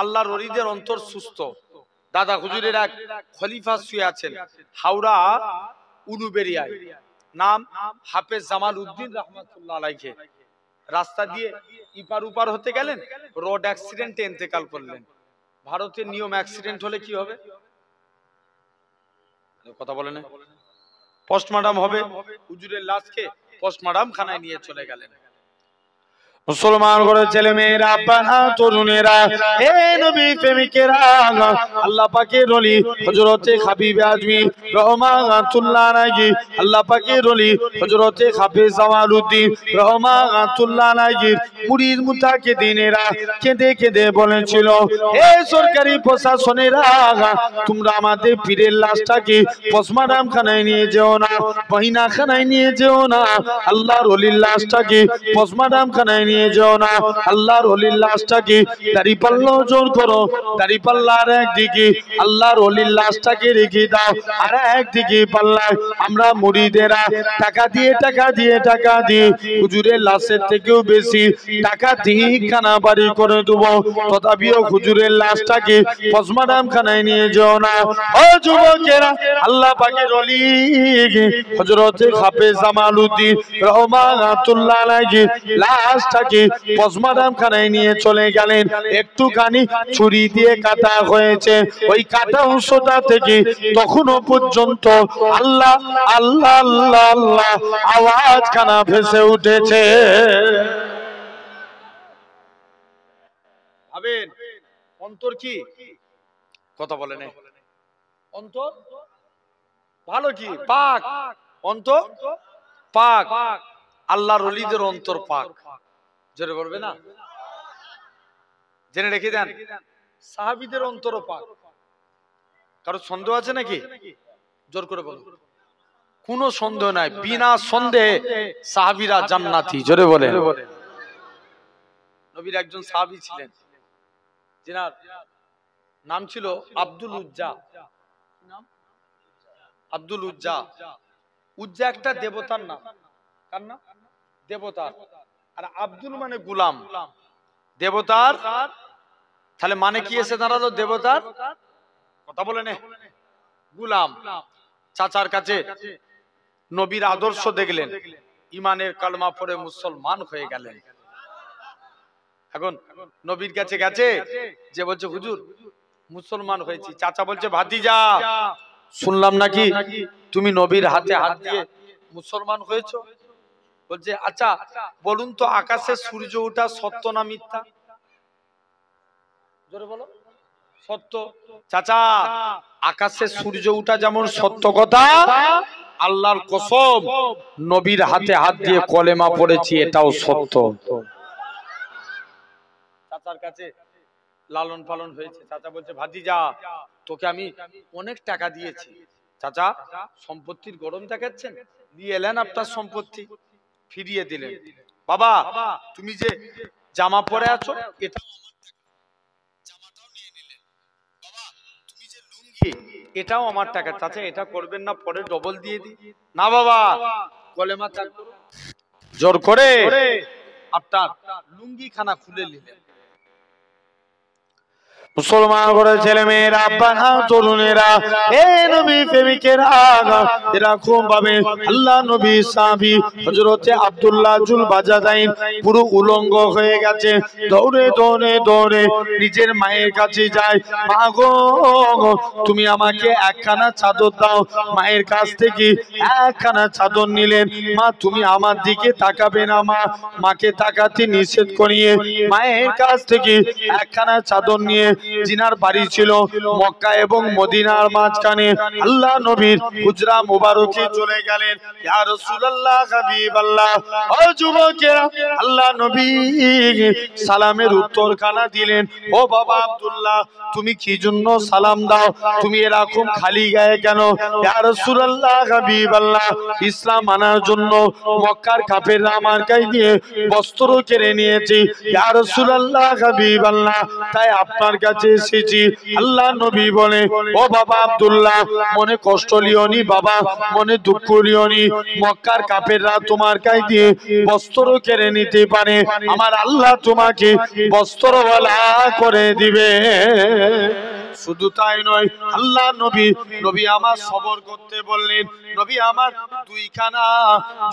আল্লাহর ওলিদের অন্তর সুস্থ। দাদা হুজুরের এক খলিফা শুয়ে আছেন হাওড়া উলুবেরিয়ায়, নাম হাফেজ জামাল উদ্দিন রহমাতুল্লাহ আলাইহি। রাস্তা দিয়ে ইপার উপার হতে গেলেন, রোড অ্যাক্সিডেন্টে ইন্তেকাল করলেন। ভারতের নিয়ম অ্যাক্সিডেন্ট হলে কি হবে? কথা বলে না, পোস্টমর্টম হবে। হুজুরের লাশকে পোস্টমর্টম খানায় নিয়ে চলে গেলেন। মুসলমান করে ছেলে মেয়েরা, পানা তরুণেরা, হে নবী প্রেমিকেরা, আল্লাহ পাকের ওলি হযরতে হাবিবে আজমি রহমাতুল্লাহ আলাইহি, আল্লাহ পাকের ওলি হযরতে হাফেজ জামালউদ্দিন রহমাতুল্লাহ আলাইহি মুরিদ মুতাকিদিনেরা কেঁদে কেঁদে বলেছিল, হে সরকারি প্রশাসনেরা, তোমরা আমাদের পীরের লাশটাকে পোস্টমর্টম খানায় নিয়ে যেও না, মহিনা খানায় নিয়ে যেও না, আল্লাহর ওলির লাশটাকে পোস্টমর্টম খানায় নিয়ে যাও না, আল্লাহর ওলির লাশটাকে দাড়িপাল্লা জোর করো, দাড়িপাল্লার একদিকে আল্লাহর ওলির লাশটাকে রেখে দাও, আর একদিকে পাল্লায় আমরা মুরিদেরা টাকা দিয়ে হুজুরের লাশের থেকেও বেশি টাকা দিয়ে খানা বাড়ি করে দেবো, তথাপিও হুজুরের লাশটাকে পোস্টমর্টম খানায় নিয়ে যাও না। ও যুবকেরা, আল্লাহ পাকের ওলি হযরতে হাফেজ জামালউদ্দিন রহমাতুল্লাহ আলাইহি লাশটাকে পোস্টমর্টম খানায় নিয়ে চলে গেলেন। একটুখানি ছুরি দিয়ে কাটা হয়েছে, ওই কাটা অংশটা থেকে তখনও পর্যন্ত আল্লাহ আল্লাহ আল্লাহ আল্লাহ আওয়াজ খানা ভেসে উঠেছে। ভাবেন অন্তর কি? কথা বলে না, অন্তর ভালো কি? পাক অন্তর, পাক। আল্লাহর ওলিদের অন্তর পাক, জোরে বলবে না? জেনে রেখে দেন, সাহাবীদের অন্তরও পাক। কারো সন্দেহ আছে নাকি? জোর করে বলুন। কোনো সন্দেহ নাই, বিনা সন্দেহে সাহাবীরা জান্নাতি। জোরে বলে। নবীর একজন সাহাবী ছিলেন, যিনার নাম ছিল আব্দুল উজ্জা। আব্দুল উজ্জা, উজ্জা একটা দেবতার নাম। কার নাম? দেবতার। আর আব্দুল মানে গোলাম, দেবতার। তাহলে মানে কি এসে দাঁড়ালো? দেবতার। কথা বলে নে, গোলাম। চাচার কাছে নবীর আদর্শ দেখলেন, ইমানের কালমা পড়ে মুসলমান হয়ে গেলেন। এখন নবীর কাছে গেছে, যে বলছে হুজুর মুসলমান হয়েছি। চাচা বলছে, ভাতিজা শুনলাম নাকি তুমি নবীর হাতে হাত দিয়ে মুসলমান হয়েছো। বলছে, আচ্ছা বলুন তো, আকাশে সূর্য ওঠা সত্য না মিথ্যা? জোরে বলো। সত্য। চাচা, আকাশে সূর্য ওঠা যেমন সত্য কথা, আল্লাহর কসম নবীর হাতে হাত দিয়ে কলেমা পড়েছি, এটাও সত্য। চাচার কাছে লালন পালন হয়েছে। চাচা বলছে, ভাতিজা তোকে আমি অনেক টাকা দিয়েছি। চাচা সম্পত্তির গরম দেখাচ্ছেন, দিয়ে এলেন আপনার সম্পত্তি, ফিরিয়ে দিলেন। বাবা তুমি যে জামা পরে আছো, এটা জামাটাও নিয়ে নিলেন। বাবা তুমি যে লুঙ্গি, এটাও আমার টাকা। চাচা এটা করবেন না, পরে ডবল দিয়ে দিই। না বাবা, কলেমা ত্যাগ করুন। জোর করে আপনার লুঙ্গি খানা খুলে নিলেন। মুসলমান করে ছেলে মেয়েরা, পানা তরুণেরা, হে নবী প্রেমিকেরা, এরকম ভাবে আল্লাহ নবী সাহাবী হযরতে আব্দুল্লাহ জুল বাজাদাইন পুরো উলঙ্গ হয়ে গেছে। দৌড়ে দৌড়ে দৌড়ে নিজের মায়ের কাছে যায়, মা গো তুমি আমাকে একখানা চাদর দাও। মায়ের কাছ থেকে একখানা চাদর নিলেন। মা তুমি আমার দিকে তাকাবে না। মাকে তাকাতে নিষেধ করিয়ে মায়ের কাছ থেকে একখানা চাদর নিয়ে, জিনার বাড়ি ছিল মক্কা এবং মদিনার মাঝখানে, আল্লাহ নবীর হুজরা মুবারকে চলে গেলেন। ইয়া রাসূলুল্লাহ, হাবিবাল্লাহ, ও যুবকেরা, আল্লাহ নবী সালামের উত্তরখানা দিলেন। ও বাবা আব্দুল্লাহ, তুমি কি জন্য সালাম দাও? তুমি এরকম খালি গায়ে কেন? ইয়া রাসূলুল্লাহ, হাবিবাল্লাহ, ইসলাম আনার জন্য মক্কার কাফেররা আমার গায়ে দিয়ে বস্ত্র কেড়ে নিয়েছে। ইয়া রাসূলুল্লাহ, হাবিবাল্লাহ, তাই আপনার কাছে এসেছি। আল্লাহ নবী বলে, ও বাবা আব্দুল্লাহ, মনে কষ্ট লিওনি বাবা, মনে দুঃখ লিওনি। মক্কার কাফেররা তোমার গায়ে দিয়ে বস্ত্র কেড়ে নিতে পারে, আমার আল্লাহ তোমাকে বস্ত্রওয়ালা করে দিবে। শুধু তাই নয়, আল্লাহ নবী আমার সবর করতে বললেন। নবী আমার দুইখানা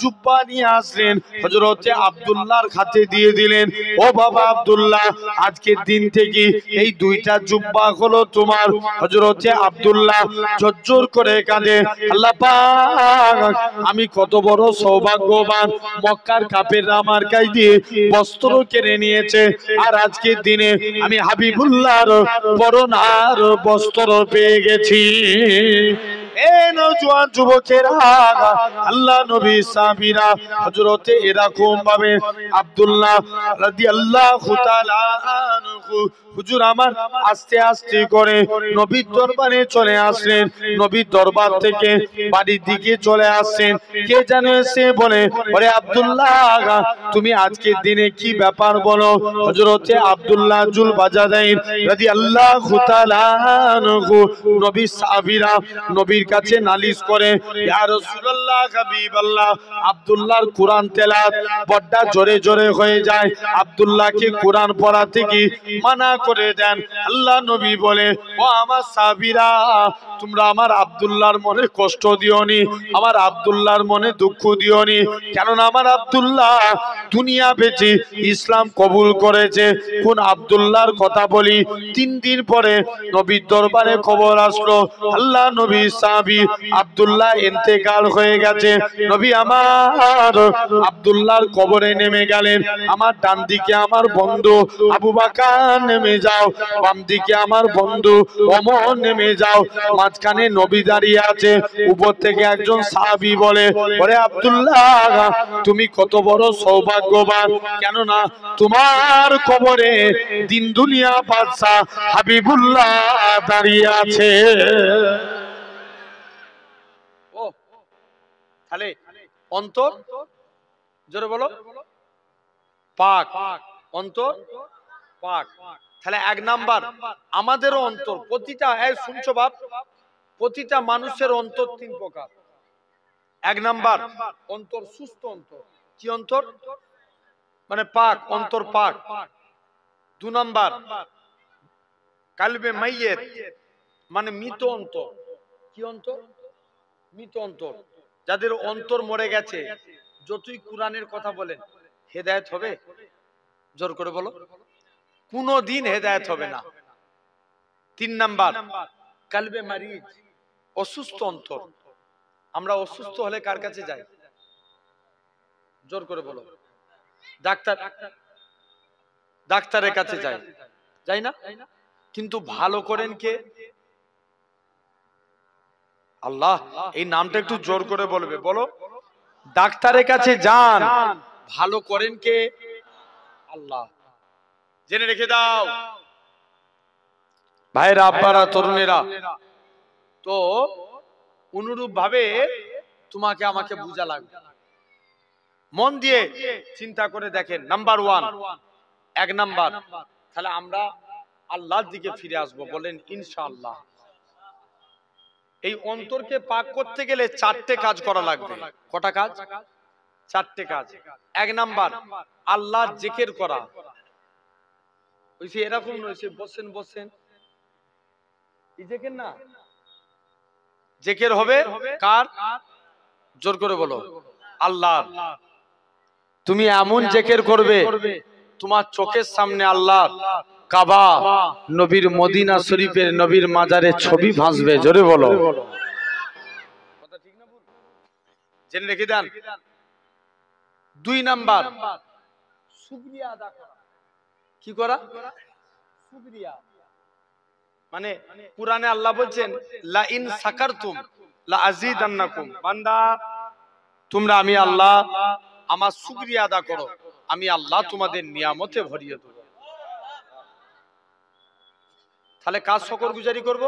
জুব্বা নিয়ে আসলেন, হযরতে আব্দুল্লাহর হাতে দিয়ে দিলেন। ও বাবা আব্দুল্লাহ, আজকের দিন থেকে এই দুইটা জুব্বা হলো তোমার। হযরতে আব্দুল্লাহ ঝরঝর করে কাঁদে, আল্লাহ পাক, আমি কত বড় সৌভাগ্যবান, মক্কার কাফেররা আমার গায়ে দিয়ে বস্ত্র কেড়ে নিয়েছে, আর আজকের দিনে আমি হাবিবুল্লাহর পরনার বস্ত্র পেয়ে গেছি। এ নওজোয়ান যুবকেরা, আল্লাহ নবী সাহাবীরা হযরতে এরকম ভাবে আব্দুল্লাহ রাদিয়াল্লাহু তাআলা আনহু হুজুর আমার আস্তে আস্তে করে নবীর দরবারে চলে আসলেন। নবীর দরবার থেকে বাড়ির দিকে চলে আসছেন। কে জানে সে বলে, ওরে আব্দুল্লাহ, তুমি আজকের দিনে কি ব্যাপার বলো। হযরতে আব্দুল্লাহ জুল বাজাদাইন রাদিয়াল্লাহু তাআলা আনহু নবীর সাহাবীরা নবীর কাছে নালিশ করে, ইয়া রাসূলুল্লাহ, হাবিবাল্লাহ, আব্দুল্লাহর কোরআন তেলাওয়াত বড়টা জোরে জোরে হয়ে যায়, আব্দুল্লাহকে কোরআন পড়া থেকে মানা করে দেন। আল্লাহ নবী বলে, ও আমার সাহাবীরা, তোমরা আমার আব্দুল্লাহর মনে কষ্ট দিওনি, আমার আব্দুল্লাহর মনে দুঃখ দিওনি, কারণ আমার আব্দুল্লাহ দুনিয়া বেঁচে ইসলাম কবুল করেছে। কোন আব্দুল্লাহর কথা বলি? 3 দিন পরে নবীর দরবারে খবর আসলো, আল্লাহ নবী সাহাবী আব্দুল্লাহ ইন্তেকাল হয়ে গেছে। নবী আমার আব্দুল্লাহর কবরে নেমে গেলেন। আমার ডান দিকে আমার বন্ধু আবু বকর নেমে যাও, বাম দিকে আমার বন্ধু ওমর নেমে যাও, মাঝখানে নবী দাঁড়িয়ে আছে। উপর থেকে একজন সাহাবী বলে, ওরে আব্দুল্লাহ, তুমি কত বড় সৌভাগ্যবান, কেননা তোমার কবরে দিন দুনিয়া বাদশা হাবিবুল্লাহ দাঁড়িয়ে আছে। ও তাহলে অন্তর, জোরে বলো, পাক, অন্তর পাক। তাহলে 1 নাম্বার আমাদেরও অন্তর, প্রতিটা, শুনছো বাপ, প্রতিটা মানুষের অন্তর 3 প্রকার। 1 নাম্বার অন্তর সুস্থ অন্তর। কি অন্তর? মানে পাক, অন্তর পাক। 2 নাম্বার কালবে মাইয়েত, মানে মৃত অন্তর। কি অন্তর? মৃত অন্তর। যাদের অন্তর মরে গেছে, যতই কোরআনের কথা বলেন, হেদায়েত হবে? জোর করে বলো, কোনদিন হেদায়েত হবে না। 3 নাম্বার কালবে মারিজ, অসুস্থ অন্তর। আমরা অসুস্থ হলে কার কাছে যাই? জোর করে বলো, ডাক্তারের কাছে যাই, যাই না? কিন্তু ভালো করেন কে? আল্লাহ। এই নামটা একটু জোর করে বলবে, বলো। ডাক্তারের কাছে যান, ভালো করেন কে? আল্লাহ। জেনে রেখে দাও ভাইরা, আব্বারা, তরুণেরা। তো অনুরূপ ভাবে তোমাকে আমাকে বুঝা লাগবে। মন দিয়ে চিন্তা করে দেখেন। নাম্বার 1, 1 নাম্বার, তাহলে আমরা আল্লাহর দিকে ফিরে আসবো, বলেন ইনশাআল্লাহ। এই অন্তরকে পাক করতে গেলে 4টে কাজ করা লাগবে। কটা কাজ? 4টে কাজ। 1 নাম্বার আল্লাহর জিকির করা। ওইসে এরকম নয় সে বসেন এই জিকির না, জিকির হবে কার? জোর করে বলো, আল্লাহ। তুমি এমন জিকির করবে, তোমার চোখের সামনে আল্লাহ কাবা, নবীর মদিনা শরীফের নবীর মাজারের ছবি ভাসবে। জোরে বলো, কথা ঠিক না ভুল? জেনে রেখে দেন। 2 নাম্বার শুকরিয়া আদা করা। কি করা? শুকরিয়া। মানে কুরআনে আল্লাহ বলছেন, লা ইন সাকারতুম লা আযীদান্নাকুম। বান্দা, তোমরা আমি আল্লাহ আমার শুকরিয়া আদা করো, আমি আল্লাহ তোমাদের নিয়ামতে ভরিয়ে দেব। তাহলে কাজ শুকরগুজারি করব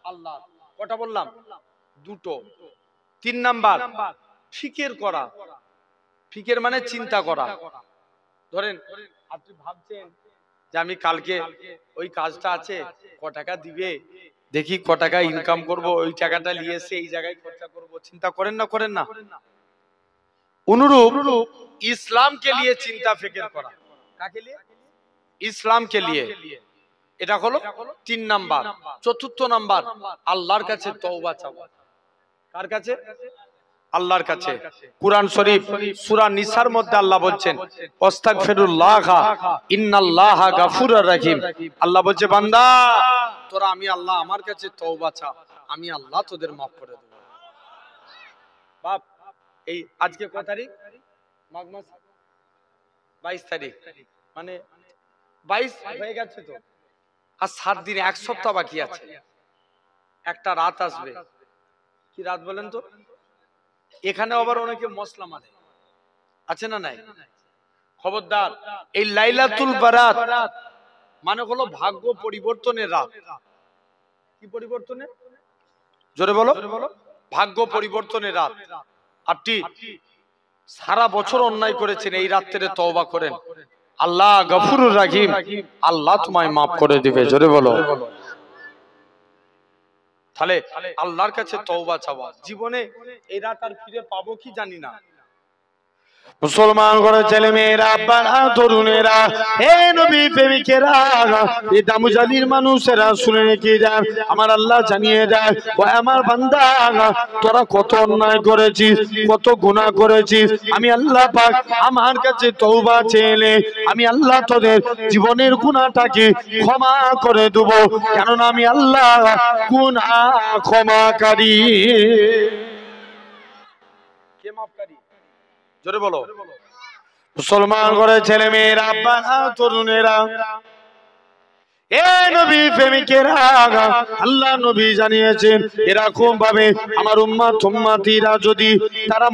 আল্লাহ। কটা বললাম? 2টো। 3 নাম্বার ফিকির করা। ফিকির মানে চিন্তা করা। ধরেন আপনি ভাবছেন যে আমি কালকে ওই কাজটা আছে, ক টাকা দিবে, দেখি ক টাকা ইনকাম করব, ওই টাকাটা নিয়ে এসে এই জায়গায় খরচা করব, চিন্তা করেন না? করেন না? অনুরূপ ইসলামকে নিয়ে চিন্তা ফিকির করা। কাকে নিয়ে? ইসলামকে নিয়ে। এটা হলো 3 নাম্বার। 4th নাম্বার, আল্লাহর কাছে তওবা চাওয়া। কার কাছে? আল্লাহর কাছে। কুরআন শরীফ সূরা নিসার মধ্যে আল্লাহ বলছেন, আস্তাগফিরুল্লাহ ইন্নাল্লাহা গাফুরুর রহিম। আল্লাহ বলছে, বান্দা তোরা আমি আল্লাহ আমার কাছে তওবা চা, আমি আল্লাহ তোদের মাফ করে দেব। বাপ, এই আজকে কত তারিখ? মাঘ মাস 22 তারিখ, মানে 22 হয়ে গেছে তো, আর 7 দিন, 1 সপ্তাহ বাকি আছে। একটা রাত আসবে, কি রাত বলেন তো? এখানে আবার অনেকে মশলা মারে, আছে না নাই? খবরদার, এই লাইলাতুল বারাত মানে হলো ভাগ্য পরিবর্তনের রাত। কি পরিবর্তনের? জোরে বলো। ভাগ্য পরিবর্তনের রাত। আপনি সারা বছর অন্যায় করেছেন, এই রাত্রে তওবা করেন, আল্লাহ গফুরুর রহিম, আল্লাহ তোমায় মাফ করে দিবে। জোরে বলো। তাহলে আল্লাহর কাছে তওবা চাওয়া। জীবনে এই রাত আর ফিরে পাবো কি জানি না। মুসলমান ঘরে ছেলে মেয়েরা, আব্বারা, তরুণেরা, হে নবী প্রেমিকেরা, এই দামুজালির মানুষেরা শুনে রেখে যান, আমার আল্লাহ জানিয়ে দেয়, ও আমার বান্দা, তোরা কত অন্যায় করেছিস, কত গুনাহ করেছিস, আমি আল্লাহ পাক আমার কাছে তওবা চেয়ে, আমি আল্লাহ তোদের জীবনের গুনাহটাকে ক্ষমা করে দেব, কেননা আমি আল্লাহ গুনাহ ক্ষমাকারী। কে মাফকারী? জোরে বলো। মুসলমান ঘরে ছেলে মেয়েরা, আব্বারা, তরুণেরা, এ নবী প্রেমিকেরা, আল্লাহ নবী জানিয়েছেন এরকম ভাবে আমার উম্মত উম্মতিরা যদি তারা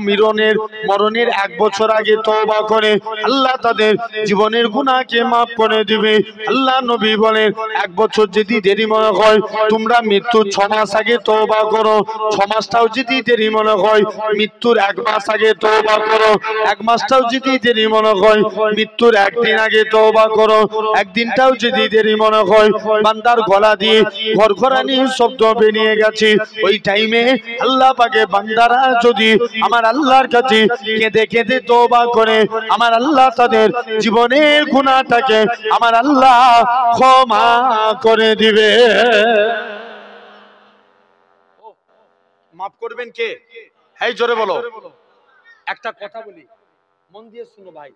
মরণের 1 বছর আগে তওবা করে, আল্লাহ তাদের জীবনের গুনাহকে maaf করে দিবে। আল্লাহ নবী বলেন 1 বছর যদি দেরি মনে হয়, তোমরা মৃত্যুর 6 মাস আগে তওবা করো। 6 মাসটাও যদি দেরি মনে হয়, মৃত্যুর 1 মাস আগে তওবা করো। 1 মাসটাও যদি দেরি মনে হয়, মৃত্যুর 1 দিন আগে তওবা করো। 1 দিনটাও যদি দেরি মনে হয়, বান্দার গলা দিয়ে ঘরঘরানি শব্দ বেরিয়ে গেছে, ওই টাইমে আল্লাহ পাকে বান্দারা যদি আমার আল্লাহর কাছে কেঁদে কেঁদে তওবা করে, আমার আল্লাহ তাদের জীবনের গুনাহটাকে আমার আল্লাহ ক্ষমা করে দিবে। মাফ করবেন কে? এই জোরে বলো। একটা কথা বলি, মন দিয়ে শুনো ভাই।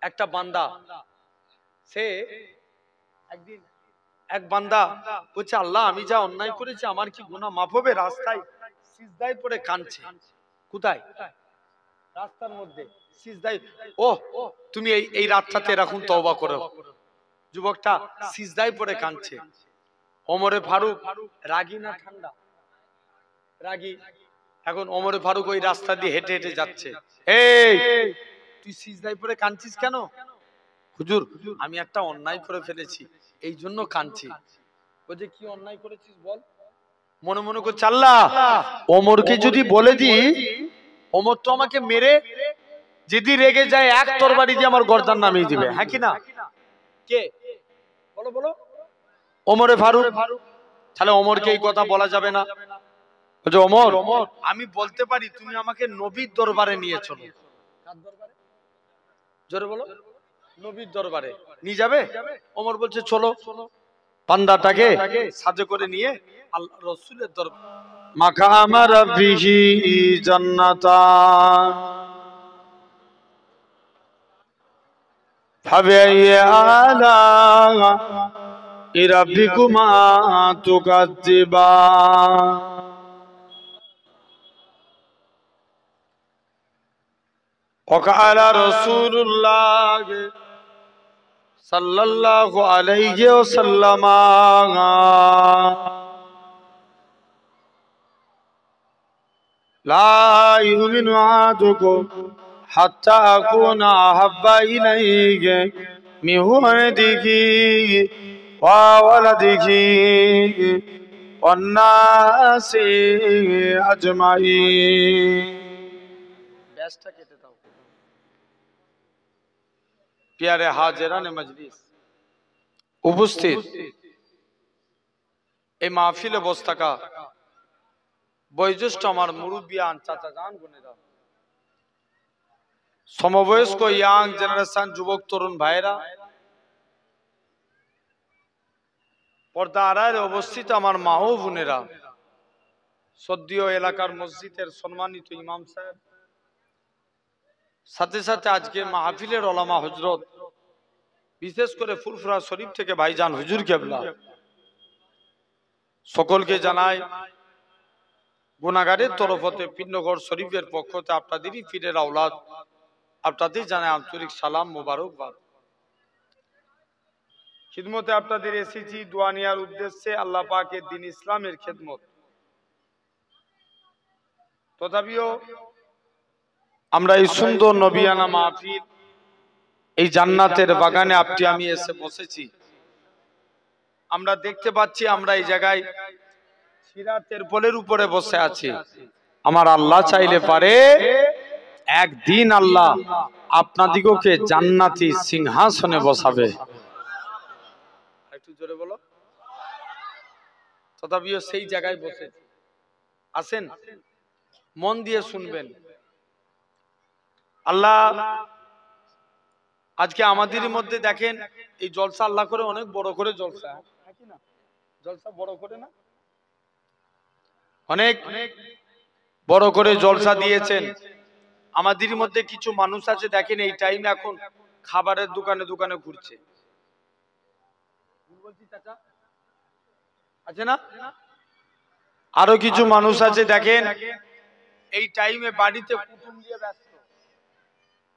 একটা বান্দা, সে একদিন এক বান্দা বলছে, আল্লাহ আমি যা অন্যায় করেছি, আমার কি গুনাহ মাফ হবে? রাস্তায় সিজদায় পড়ে কাঁদছে। কোথায়? রাস্তার মধ্যে সিজদায়। ও তুমি এই রাতটাতে এরকম তওবা করো। যুবকটা সিজদায় পড়ে কাঁদছে। ওমরে ফারুক রাগী না ঠান্ডা? রাগী। এখন ওমরে ফারুক ওই রাস্তা দিয়ে হেঁটে হেঁটে যাচ্ছে। এই তুই সিজদায় পড়ে কাঁদছিস কেন? হুজুর আমি একটা অন্যায় করে ফেলেছি, এই জন্য কাঁদছি। বলছে কি অন্যায় করেছিস বল? মনে মনে করছে, আল্লাহ ওমরকে যদি বলে দি, ওমর তো আমাকে মেরে যদি রেগে যায় 1 তরবারি দিয়ে আমার গর্দান নামিয়ে দিবে। হ্যাঁ কি না? কে? বলো বলো। ওমরে ফারুক। তাহলে ওমরকে এই কথা বলা যাবে না। বলছে ওমর আমি বলতে পারি, তুমি আমাকে নবীর দরবারে নিয়ে চলো। কার দরবারে? জোরে বলো। নবীর দরবারে নিয়ে যাবে? ওমর বলছে চলো। বান্দাটাকে সাথে করে নিয়ে আল্লাহ রাসূলের দরবারে। মাকাম রাব্বিহি জান্নাতান ফাবিআইয়ি আলা'i রাব্বিকুমা তুকাজ্জিবান। وقال رسول الله صلى الله عليه وسلم لا يؤمن أحدكم حتى أكون أحب إليه من ولده وولده والناس أجمعين। प्यारे हाजिरान मजलिस, উপস্থিত এই মাহফিলে বসে থাকা বয়োজ্যেষ্ঠ আমার মুরব্বিয়ান চাচা জান বোনেরা, সমবয়স্ক ইয়াং জেনারেশন যুবক তরুণ ভাইরা, পর্দা আড়ালে অবস্থিত আমার মা ও বোনেরা, সদ্যীয় এলাকার মসজিদের সম্মানিত ইমাম সাহেব, সাথে সাথে আজকে মাহফিলের ওলামা হযরত, বিশেষ করে ফুরফুরা শরীফ থেকে ভাইজান হুজুর কেবলা, সকলকে জানাই গুনাহগারের তরফ হতে পিন্নগর শরীফের পক্ষ হতে আপনাদেরই পীরের আওলাদ, আপনাদের জানাই আন্তরিক সালাম মোবারকবাদ। খিদমতে আপনাদের এসেছি দোয়া নেওয়ার উদ্দেশ্যে, আল্লাহ পাকের দ্বীন ইসলামের খেদমত। তথাপিও আমরা এই সুন্দর নবিয়ানা মাহফিল, এই জান্নাতের বাগানে আপনি আমি এসে বসেছি। আমরা দেখতে পাচ্ছি আমরা এই জায়গায় সিরাতের পোলের উপরে বসে আছি। আমার আল্লাহ চাইলে পারে একদিন আল্লাহ আপনাদিগকে জান্নাতি সিংহাসনে বসাবে। একটু জোরে বলো। তথাপিও সেই জায়গায় বসে আসেন, মন দিয়ে শুনবেন। আল্লাহ আজকে আমাদের মধ্যে দেখেন এই জলসা আল্লাহ করে অনেক বড় করে জলসা, জলসা বড় করে না, অনেক বড় করে জলসা দিয়েছেন। আমাদের মধ্যে কিছু মানুষ আছে দেখেন এই টাইমে এখন খাবারের দোকানে দোকানে ঘুরছে, আছে না? আরো কিছু মানুষ আছে দেখেন এই টাইমে বাড়িতে কুটুম দিয়ে ব্যস্ত,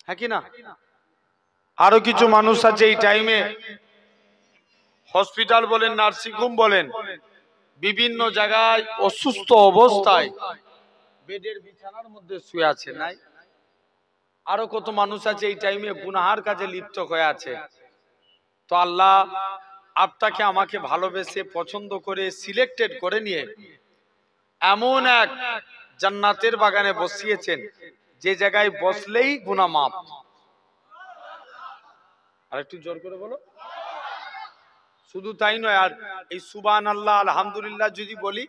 হ্যাঁ কি না? আরো কিছু মানুষ আছে এই টাইমে হসপিটাল বলেন, নার্সিং হোম বলেন, বিভিন্ন জায়গায় অসুস্থ অবস্থায় বেডের বিছানার মধ্যে শুয়ে আছে, নাই? আরো কত মানুষ আছে এই টাইমে গুনাহার কাজে লিপ্ত হয়ে আছে। তো আল্লাহ আপনাকে আমাকে ভালোবেসে পছন্দ করে সিলেক্টেড করে নিয়ে এমন এক জান্নাতের বাগানে বসিয়েছেন যে জায়গায় বসলেই গুনাহ মাফ। আর একটু জোর করে বলো। শুধু তাই নয়, আর এই সুবহানাল্লাহ আলহামদুলিল্লাহ যদি বলি,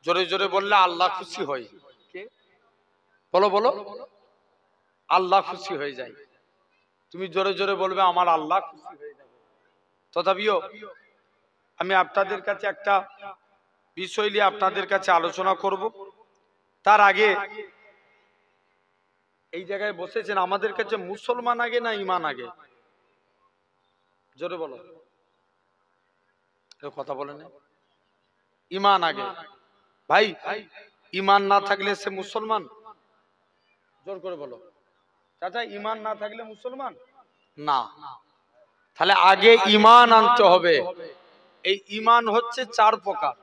জোরে জোরে বললে আল্লাহ খুশি হয়। কে বলো বলো? আল্লাহ খুশি হয়ে যায়। তুমি জোরে জোরে বলবে আমার আল্লাহ খুশি হয়ে যাবে। তথাপিও আমি আপনাদের কাছে একটা বিষয় নিয়ে আপনাদের কাছে আলোচনা করব। তার আগে এই জায়গায় বসেছেন, আমাদের কাছে মুসলমান আগে না ঈমান আগে? জোরে বলো, কথা বলেন। ঈমান আগে। ভাই ঈমান না থাকলে সে মুসলমান? জোর করে বলো। চাচা ঈমান না থাকলে মুসলমান না। তাহলে আগে ঈমান আনতে হবে। এই ঈমান হচ্ছে চার প্রকার।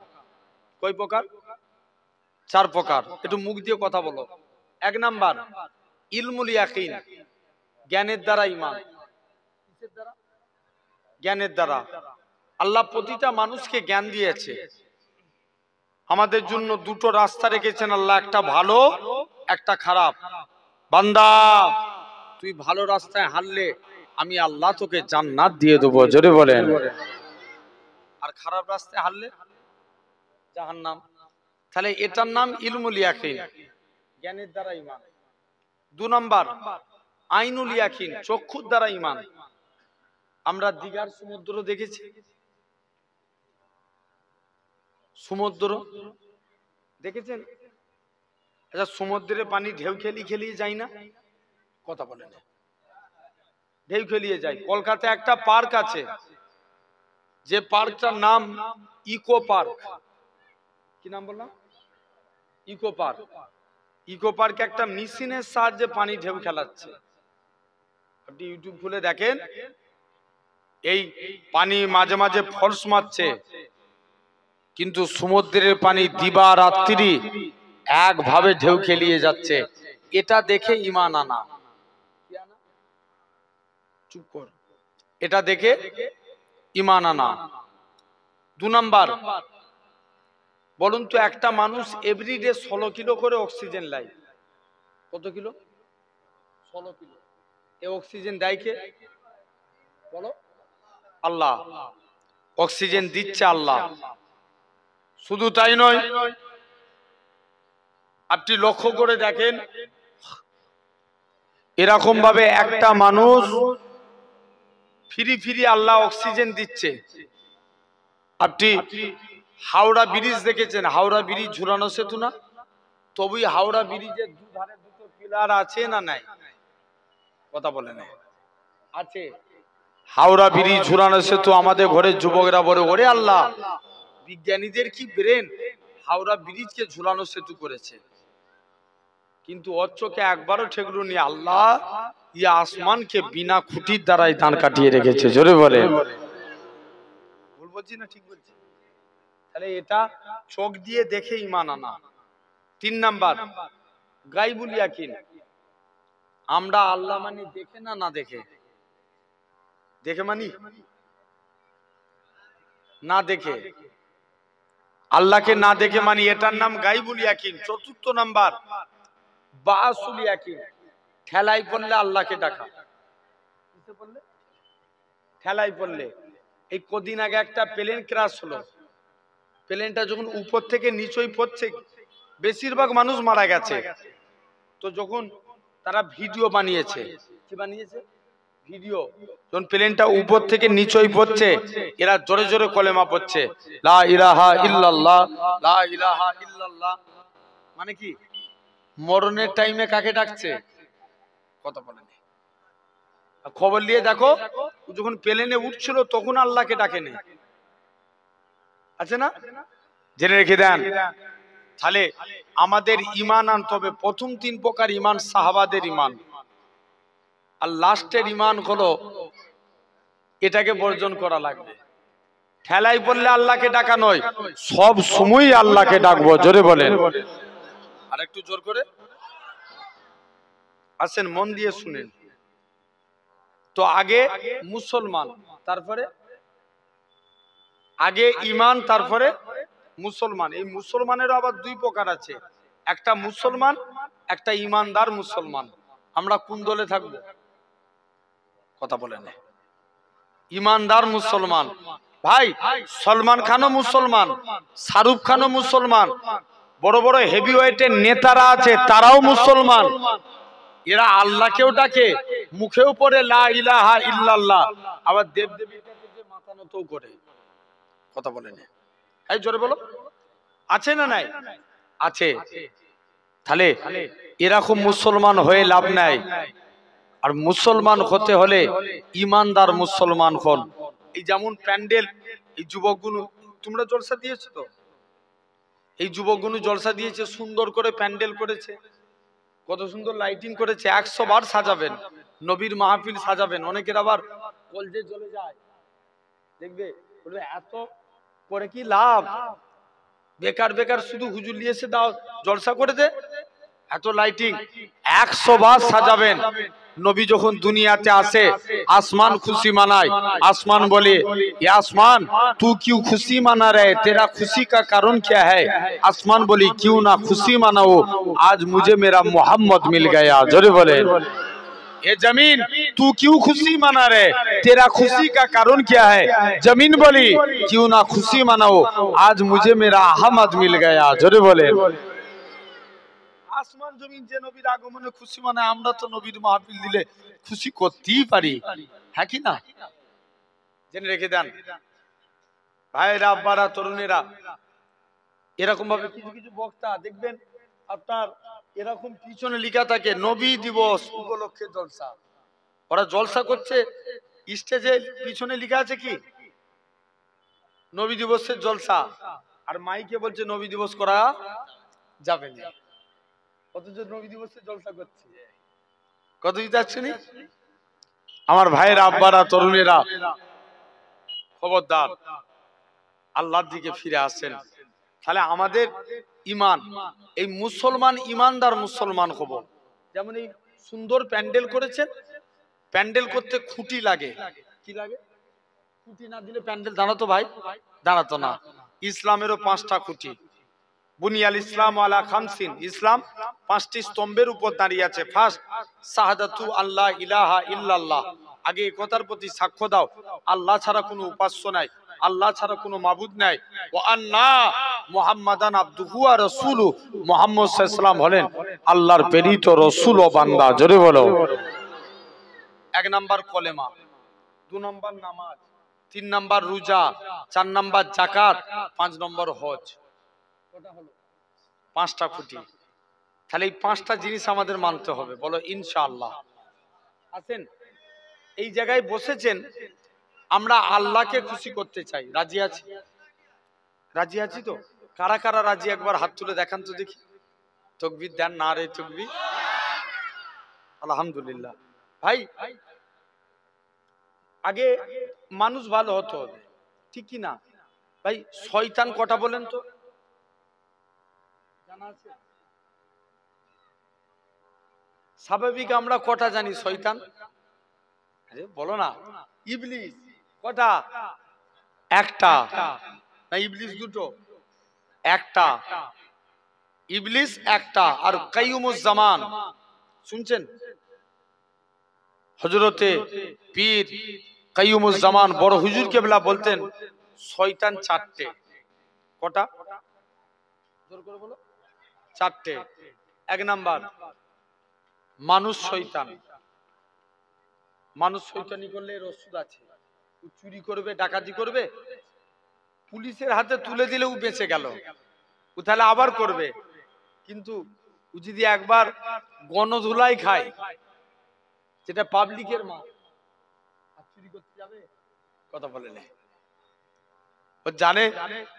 কয় প্রকার? চার প্রকার। একটু মুখ দিয়ে কথা বলো। এক নাম্বার ইলমুল ইয়াকিন, জ্ঞানের দ্বারা ঈমান। কিসের দ্বারা? জ্ঞানের দ্বারা। আল্লাহ প্রতিটা মানুষকে জ্ঞান দিয়েছে। আমাদের জন্য দুটো রাস্তা রেখেছেন আল্লাহ, একটা ভালো একটা খারাপ। বান্দা তুই ভালো রাস্তায় হাঁটলে আমি আল্লাহ তোকে জান্নাত দিয়ে দেবো, জোরে বলেন। আর খারাপ রাস্তায় হাঁটলে জাহান্নাম। তাহলে এটার নাম ইলমুল ইয়াকিন, জ্ঞানের দ্বারা ঈমান। দু নাম্বার আইনুল ইয়াকিন, চক্ষুর দ্বারা ঈমান। আমরা দীঘার সমুদ্র দেখেছি, সমুদ্র দেখেছেন? আচ্ছা সমুদ্রের পানি ঢেউ খেলিয়ে খেলিয়ে যায় না? কথা বলেন। ঢেউ খেলিয়ে যায়। কলকাতায় একটা পার্ক আছে, যে পার্কটার নাম ইকো পার্ক। কি নাম বললাম? Eco park. ইকো পার্কে একটা মেশিনের সাহায্যে পানি ঢেউ খেলাচ্ছে। আপনি ইউটিউব খুলে দেখেন, এই পানি মাঝে মাঝে ফলস মারছে, কিন্তু সমুদ্রের পানি দিবা রাত্রি একভাবে ঢেউ খেলিয়ে যাচ্ছে। এটা দেখে ঈমান আনা। চুপ কর। এটা দেখে ঈমান আনা। দু নাম্বার, বলুন তো একটা মানুষ এভরিডে 16 কিলো করে অক্সিজেন নেয়। কত কিলো? 16 কিলো। এই অক্সিজেন দেয় কে? বলো। আল্লাহ, অক্সিজেন দিচ্ছে আল্লাহ। শুধু তাই নয়, আপনি লক্ষ্য করে দেখেন এরকম ভাবে একটা মানুষ ফ্রি ফ্রি আল্লাহ অক্সিজেন দিচ্ছে। আপনি হাওড়া ব্রিজ দেখেছেন? হাওড়া ব্রিজ ঝুলানো সেতু না? তবুই হাওড়া ব্রিজের দুধারে দুটো পিলার আছে না নাই? কথা বলে না, আছে। হাওড়া ব্রিজ ঝুলানো সেতু আমাদের ঘরের যুবকরা বলে, ওরে আল্লাহ, বিজ্ঞানীদের কি ব্রেন, হাওড়া ব্রিজকে ঝুলানো সেতু করেছে। কিন্তু ওর চোখে একবারও ঠেকলো নি আল্লাহ ইয়া আসমানকে বিনা খুঁটির দ্বারাই দান কাটিয়ে রেখেছে। জোরে বলে, ভুল বলছি না ঠিক বলছি? তাহলে এটা চোখ দিয়ে দেখে ঈমান আনা। 3 নাম্বার গায়বুল ইয়াকিন। আমরা আল্লাহ মানি দেখে না দেখে? দেখে মানি না দেখে? আল্লাহকে না দেখে মানি, এটার নাম গায়বুল ইয়াকিন। 4র্থ নাম্বার বাসুল ইয়াকিন। ঠেলাই পড়লে আল্লাহকে ডাকা। কিসে পড়লে? ঠেলাই পড়লে। এই কদিন আগে একটা প্লেন ক্র্যাশ হলো। প্লেনটা যখন উপর থেকে নিচেই পড়ছে, বেশিরভাগ মানুষ মারা গেছে। তো যখন তারা ভিডিও বানিয়েছে, কি বানিয়েছে? ভিডিও। যখন প্লেনটা উপর থেকে নিচেই পড়ছে, এরা জোরে জোরে কলেমা পড়ছে, লা ইলাহা ইল্লাল্লাহ, লা ইলাহা ইল্লাল্লাহ। মানে কি? মরণের টাইমে কাকে ডাকছে? কথা বলেন। খবর নিয়ে দেখো, যখন প্লেনে উঠছিল তখন আল্লাহকে ডাকেনি, আছে না? জেনে রেখে দেন। তাহলে আমাদের ঈমান আনতে হবে। প্রথম 3 প্রকার ঈমান সাহাবাদের ঈমান, আর লাস্টের ঈমান হলো এটাকে বর্জন করা লাগবে। ঠেলাই বললে আল্লাহকে ডাকা নয়, সব সময় আল্লাহকে ডাকবো। জোরে বলেন, আর একটু জোর করে আসেন, মন দিয়ে শুনেন। তো আগে মুসলমান, তারপরে আগে ঈমান, তারপরে মুসলমান। এই মুসলমানেরও আবার 2 প্রকার আছে, একটা মুসলমান, একটা ঈমানদার মুসলমান। আমরা কোন দলে থাকবো? কথা বলেন। ঈমানদার মুসলমান। ভাই, সলমান খানও মুসলমান, শাহরুখ খানও মুসলমান, বড় বড় হেভিওয়েটের নেতারা আছে, তারাও মুসলমান। এরা আল্লাহকেও ডাকে, মুখেও পড়ে লা ইলাহা ইল্লাল্লাহ, আবার দেবদেবীর কাছে যে মাথা নত করে। কথা বলেন, এই জোরে বলো, আছে না নাই? আছে। তাহলে এরকম মুসলমান হয়ে লাভ নাই। আর মুসলমান হতে হলে ঈমানদার মুসলমান হন। এই যেমন প্যান্ডেল, এই যুবকগুলো, তোমরা জলসা দিয়েছো তো? এই যুবকগুলো জলসা দিয়েছে, সুন্দর করে প্যান্ডেল করেছে, কত সুন্দর লাইটিং করেছে। 100 বার সাজাবেন, নবীর মাহফিল সাজাবেন, অনেকের আবার কলজে জ্বলে যায়, দেখবে বলবে এত করে কি লাভ, বেকার বেকার শুধু হুজুর নিয়েছে দাও জলসা করে দে। এত লাইটিং 100 বার সাজাবেন। নবী যখন দুনিয়াতে আসে, আসমান খুশি মানায়। আসমান বলে, ये आसमान तू क्यों खुशी मना रहे, तेरा खुशी का कारण क्या है? आसमान बोली, क्यों ना खुशी मनाओ, आज मुझे मेरा मोहम्मद मिल गया। जोरे बोले, ये जमीन तू क्यों खुशी मना रहे, तेरा खुशी का कारण क्या है? जमीन बोली, क्यों ना खुशी मनाओ, आज मुझे मेरा अहमद मिल गया। जोरे बोले, আসমান জমিন যে নবীর আগমনে খুশি মানে, আমরা তো নবীর মাহফিল দিলে খুশি করতেই পারি, হ্যাঁ কি না? জেনে রেখে দেন ভাইরা, আব্বারা, তরুণেরা। এরকম ভাবে কিছু কিছু বক্তা দেখবেন আপনার এরকম পিছনে লেখা থাকে নবী দিবস উপলক্ষে জলসা। ওরা জলসা করছে, স্টেজে পিছনে লেখা আছে কি নবী দিবসের জলসা, আর মাইকে বলছে নবী দিবস করা যাবে না। অথচ নবী দিবসে জলসা করছে, কত যাচ্ছে না? আমার ভাইয়েরা, আব্বারা, তরুণেরা, খবরদার, আল্লাহর দিকে ফিরে আসেন। তাহলে আমাদের ঈমান, এই মুসলমান ঈমানদার মুসলমান হব। যেমন এই সুন্দর প্যান্ডেল করেছেন, প্যান্ডেল করতে খুঁটি লাগে। কি লাগে? খুঁটি না দিলে প্যান্ডেল দাঁড়াতো? ভাই দাঁড়াতো না। ইসলামেরও 5টা খুঁটি। বুনিয়াল ইসলাম আলা খামসিন, ইসলাম 5টি স্তম্ভের উপর দাঁড়িয়ে আছে। ফার্স্ট শাহাদাতু আল্লাহ ইলাহা ইল্লাল্লাহ, আগে একতার প্রতি সাক্ষ্য দাও আল্লাহ ছাড়া কোনো উপাস্য নাই, আল্লাহ ছাড়া কোনো মাবুদ নাই, ওয়া আন্না মুহাম্মাদান আবদুহু ওয়া রাসূলুহু, মুহাম্মদ সাল্লাল্লাহু আলাইহি ওয়াসাল্লাম হলেন আল্লাহর প্রেরিত রাসূল ও বান্দা। জোরে বলো। এক নাম্বার কলেমা, 2 নাম্বার নামাজ, 3 নাম্বার রোজা, 4 নাম্বার যাকাত, 5 নম্বর হজ। কটা হলো? 5টা খুঁটি। তাহলে এই 5টা জিনিস আমাদের মানতে হবে, বলো ইনশাআল্লাহ। আছেন এই জায়গায় বসেছেন, আমরা আল্লাহকে খুশি করতে চাই, রাজি আছি? রাজি আছি তো? কারা কারা রাজি একবার হাত তুলে দেখান তো দেখি। তাকবীর দেন, নারে তাকবীর। আলহামদুলিল্লাহ। ভাই আগে মানুষ ভালো হতে হবে, ঠিক কি না ভাই? শয়তান কটা বলেন তো, জানা আছে? স্বাভাবিক আমরা কটা জানি শয়তান? আরে বলো না। ইবলিস কটা? একটা না ইবলিস দুটো? একটা। ইবলিস একটা। আর কাইয়ুমুজ জামান শুনছেন? হযরতে পীর কাইয়ুমুজ জামান বড় হুজুর কেবলা বলতেন শয়তান 4টে। কটা? জোর করে বলো। 4টে। এক নাম্বার মানুষ শয়তান। মানুষ শয়তানি করলে এর ওষুধ আছে। ও চুরি করবে, ডাকাতি করবে, পুলিশের হাতে তুলে দিলে ও বেঁচে গেল, ও তাহলে আবার করবে। কিন্তু ও যদি একবার গণধুলাই খায়, যেটা পাবলিকের মা, আর চুরি করতে যাবে? কথা বলে না। ও জানে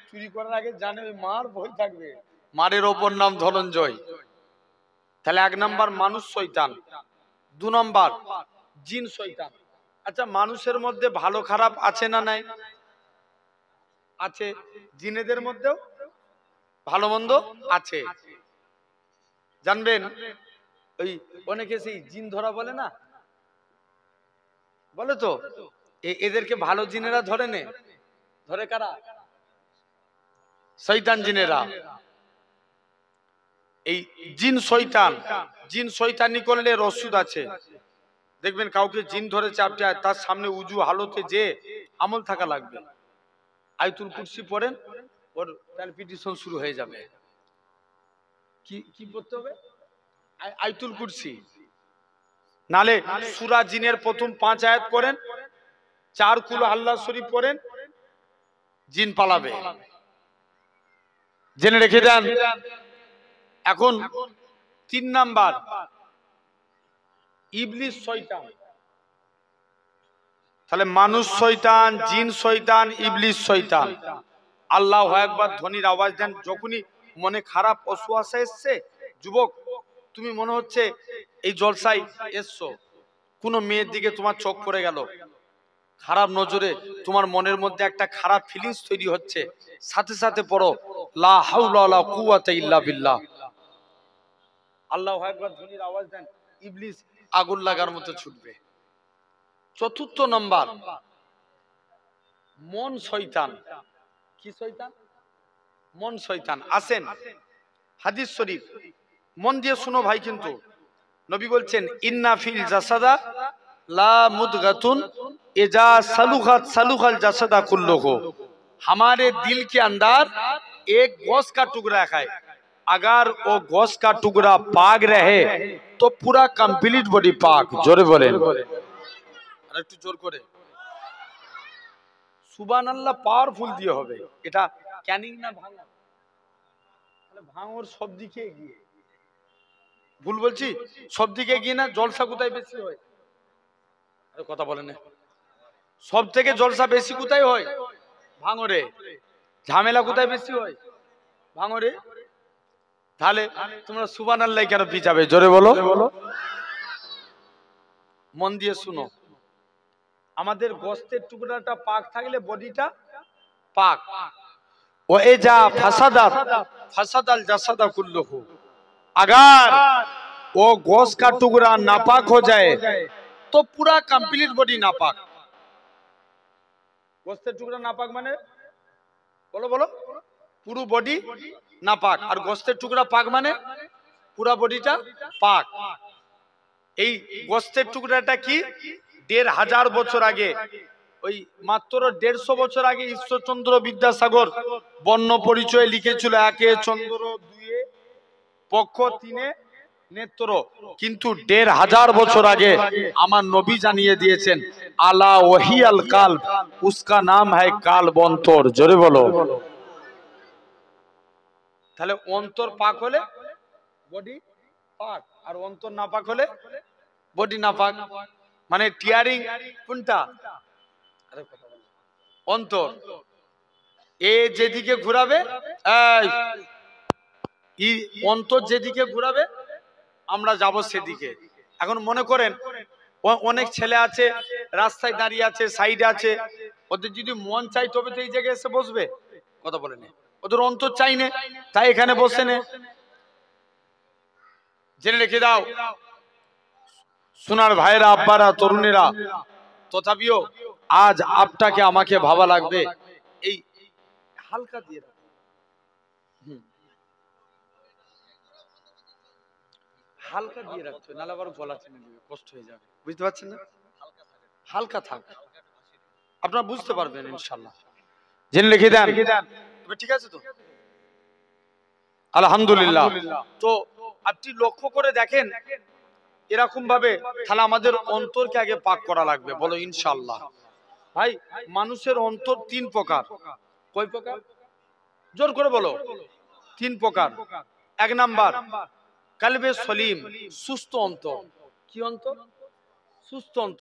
চুরি করার আগে জানে ওই মার ভয় থাকবে, মারের ওপর নাম ধনঞ্জয়। তাহলে 1 নাম্বার মানুষ শয়তান। 2 নাম্বার জিন শয়তান। আচ্ছা মানুষের মধ্যে ভালো খারাপ আছে না নাই? আছে। জিনেদের মধ্যেও ভালো মন্দ আছে। জানবেন ওই অনেকে সেই জিন ধরা বলে না, বলে তো এদেরকে ভালো জিনেরা ধরে নে। ধরে কারা? শয়তান জিনেরা। এই জিন শয়তান, জিন শয়তানি করলে ওষুধ আছে। দেখবেন কাউকে জিন ধরেছে, আপনি তার সামনে উজু হালতে যে আমল থাকা লাগবে। আয়াতুল কুরসি পড়েন, ওর প্যালপিটেশন শুরু হয়ে যাবে। কি কি পড়তে হবে? আয়াতুল কুরসি। নালে সূরা জিনের প্রথম 5 আয়াত পড়েন, 4 কুল আল্লাহ শরীফ পড়েন, জিন পালাবে। জেনে রেখে দেন। এখন 3 নাম্বার ইবলিস শয়তান। তাহলে মানুষ শয়তান, জিন শয়তান, ইবলিস শয়তান। আল্লাহু আকবার ধ্বনির আওয়াজ দেন। যখনই মনে খারাপ অসুয়াশা এসছে, যুবক তুমি মনে হচ্ছে এই জলসায় এসছো, কোন মেয়ের দিকে তোমার চোখ পড়ে গেল, খারাপ নজরে তোমার মনের মধ্যে একটা খারাপ ফিলিংস তৈরি হচ্ছে, সাথে সাথে পড়ো লা হাওলা ওয়ালা কুওয়াতা ইল্লা বিল্লাহ। আল্লাহু আকবার ধ্বনির আওয়াজ দেন, ইবলিস আগুন লাগার মতো ছুটবে। 4 নাম্বার মন শয়তান। কি শয়তান? মন শয়তান। আসেন হাদিস শরীফ মন দিয়ে শুনো ভাই, কিন্তু নবী বলছেন ইন্না ফিল জাসাদা লা মুদগাতুন इजा सलूखत सलूखल जसदा कुल्लुहु। हमारे दिल के अंदर एक गोश्त का टुकड़ा है, अगर वो गोश्त का टुकड़ा पाक रहे तो पूरा कंप्लीट बॉडी पाक। जोरे बोले, अरे একটু জোর করে সুবহানাল্লাহ। পাওয়ারফুল দিয়ে হবে এটা। ক্যানিং না ভাঙা? তাহলে ভাঙর সব দিকে এগিয়ে। ভুল বলছি? সব দিকে এগিয়ে না? জলসা কোথায় বেশি হয়? আরে কথা বলেন না। সব থেকে জলসা বেশি কোথায় হয়? ভাঙরে। ঝামেলা কোথায় বেশি হয়? ভাঙরে। তাহলে তোমরা সুবহানাল্লাহ কেন পিছাবে? জোরে বলো। মন দিয়ে শুনো, আমাদের গোশতের টুকরাটা পাক থাকলে বডিটা পাক। ও এজা ফাসাদাত ফাসাদাল জাসাদা কুল্লুহু। अगर वो गोश्त का टुकड़ा नापाक हो जाए तो पूरा कंप्लीट बॉडी नापाक। গোশতের টুকরা নাপাক মানে বলো বলো, পুরো বডি নাপাক। আর গোশতের টুকরা পাক মানে পুরো বডিটা পাক। এই গোশতের টুকরাটা কি? ১৫০০ বছর আগে, ওই মাত্র ১৫০ বছর আগে ঈশ্বরচন্দ্র বিদ্যাসাগর বর্ণ পরিচয় লিখেছিল, একে চন্দ্র, দুয়ে পক্ষ, তিনে নেত্র। কিন্তু ১৫০০ বছর আগে আমার নবী জানিয়ে দিয়েছেন, আলা ওহিয়াল কালব, উসকা নাম হ্যায় কালব, অন্তর। জোরে বলো। তাহলে অন্তর পাক হলে বডি পাক, আর অন্তর না পাক হলে বডি না পাক। মানে টিয়ারিং কোনটা? অন্তর। এ যেদিকে ঘুরাবে, অন্তর যেদিকে ঘুরাবে আমরা যাব সেদিকে। এখন মনে করেন অনেক ছেলে আছে রাস্তায় দাঁড়িয়ে আছে, সাইডে আছে, ওদের যদি মন চাই তবে তো এই জায়গায় এসে বসবে, কথা বলে না, ওদের অন্তর চাই না, তাই এখানে বসে নে। জেনে রেখে দাও সোনার ভাইরা, আব্বারা, তরুণেরা, তথাপিও আজ আপনাকে আমাকে ভাবা লাগবে, এই হালকা দিয়ে হালকা দিয়ে রাখতে, নাহলে আবার গলা টেনে দিবে, কষ্ট হয়ে যাবে, বুঝতে পারছেন না? হালকা থাক, আপনারা বুঝতে পারবেন ইনশাআল্লাহ। জেনে রেখে দেন, ঠিক আছে তো? আলহামদুলিল্লাহ। তো আপনি লক্ষ্য করে দেখেন এরকম ভাবে, তাহলে আমাদের অন্তরকে আগে পাক করা লাগবে, বলো ইনশাআল্লাহ। ভাই, মানুষের অন্তর ৩ প্রকার। কয় প্রকার? জোর করে বলো। ৩ প্রকার। ১ নাম্বার কালবে সলিম, সুস্থ অন্তর। কি অন্তর? সুস্থ অন্তর।